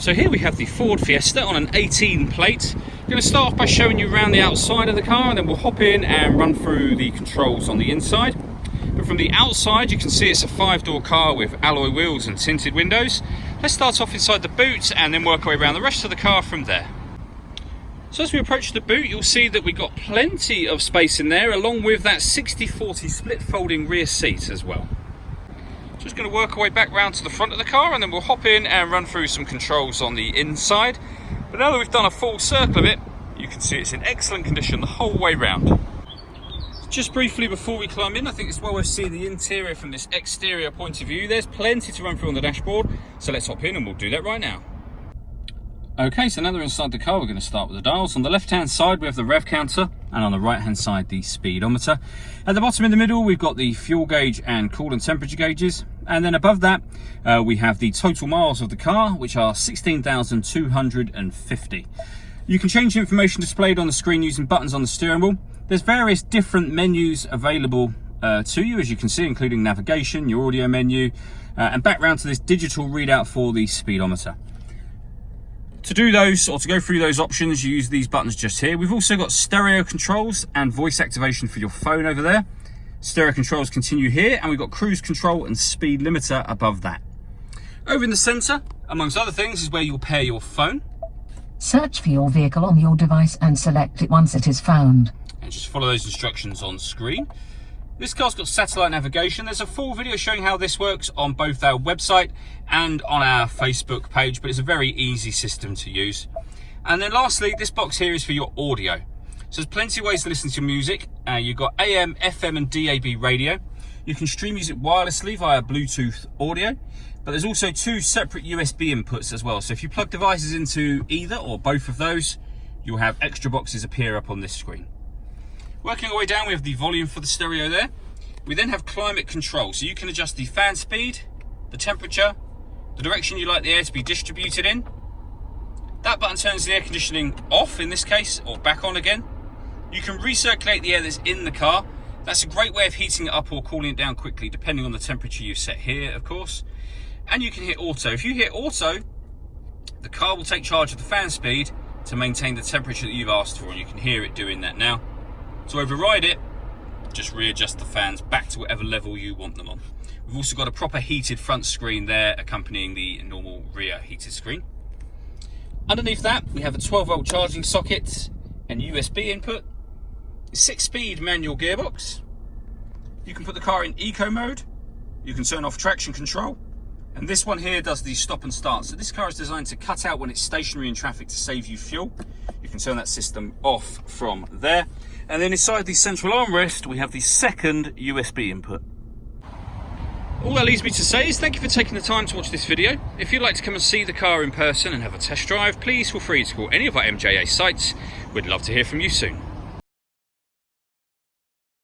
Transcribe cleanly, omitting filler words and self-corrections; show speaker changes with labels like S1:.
S1: So here we have the Ford Fiesta on an 18 plate. I'm going to start off by showing you around the outside of the car, and then we'll hop in and run through the controls on the inside. But from the outside you can see it's a 5-door car with alloy wheels and tinted windows. Let's start off inside the boot and then work our way around the rest of the car from there. So as we approach the boot, you'll see that we've got plenty of space in there, along with that 60/40 split folding rear seat as well. Just going to work our way back round to the front of the car, and then we'll hop in and run through some controls on the inside. But now that we've done a full circle of it, you can see it's in excellent condition the whole way round. Just briefly before we climb in, I think it's well worth seeing the interior from this exterior point of view. There's plenty to run through on the dashboard, so let's hop in and we'll do that right now. Okay, so now that we're inside the car, we're going to start with the dials. On the left-hand side, we have the rev counter, and on the right-hand side, the speedometer. At the bottom in the middle, we've got the fuel gauge and coolant temperature gauges. And then above that, we have the total miles of the car, which are 16,250. You can change the information displayed on the screen using buttons on the steering wheel. There's various different menus available to you, as you can see, including navigation, your audio menu, and back round to this digital readout for the speedometer. To do those, or to go through those options, you use these buttons just here. We've also got stereo controls and voice activation for your phone over there. Stereo controls continue here, and we've got cruise control and speed limiter above that. Over in the center, amongst other things, is where you'll pair your phone.
S2: Search for your vehicle on your device and select it once it is found.
S1: And just follow those instructions on screen. This car's got satellite navigation. There's a full video showing how this works on both our website and on our Facebook page, but it's a very easy system to use. And then lastly, this box here is for your audio. So there's plenty of ways to listen to music. You've got AM, FM and DAB radio. You can stream music wirelessly via Bluetooth audio, but there's also 2 separate USB inputs as well. So if you plug devices into either or both of those, you'll have extra boxes appear up on this screen. Working our way down, we have the volume for the stereo there. We then have climate control, so you can adjust the fan speed, the temperature, the direction you like the air to be distributed in. That button turns the air conditioning off in this case, or back on again. You can recirculate the air that's in the car. That's a great way of heating it up or cooling it down quickly, depending on the temperature you set here, of course. And you can hit auto. If you hit auto, the car will take charge of the fan speed to maintain the temperature that you've asked for, and you can hear it doing that now. To override it, just readjust the fans back to whatever level you want them on. We've also got a proper heated front screen there accompanying the normal rear heated screen. Underneath that, we have a 12-volt charging socket and USB input, a 6-speed manual gearbox. You can put the car in eco mode, you can turn off traction control, and this one here does the stop and start. So this car is designed to cut out when it's stationary in traffic to save you fuel. You can turn that system off from there. And then inside the central armrest, we have the second USB input. All that leaves me to say is thank you for taking the time to watch this video. If you'd like to come and see the car in person and have a test drive, please feel free to call any of our MJA sites. We'd love to hear from you soon.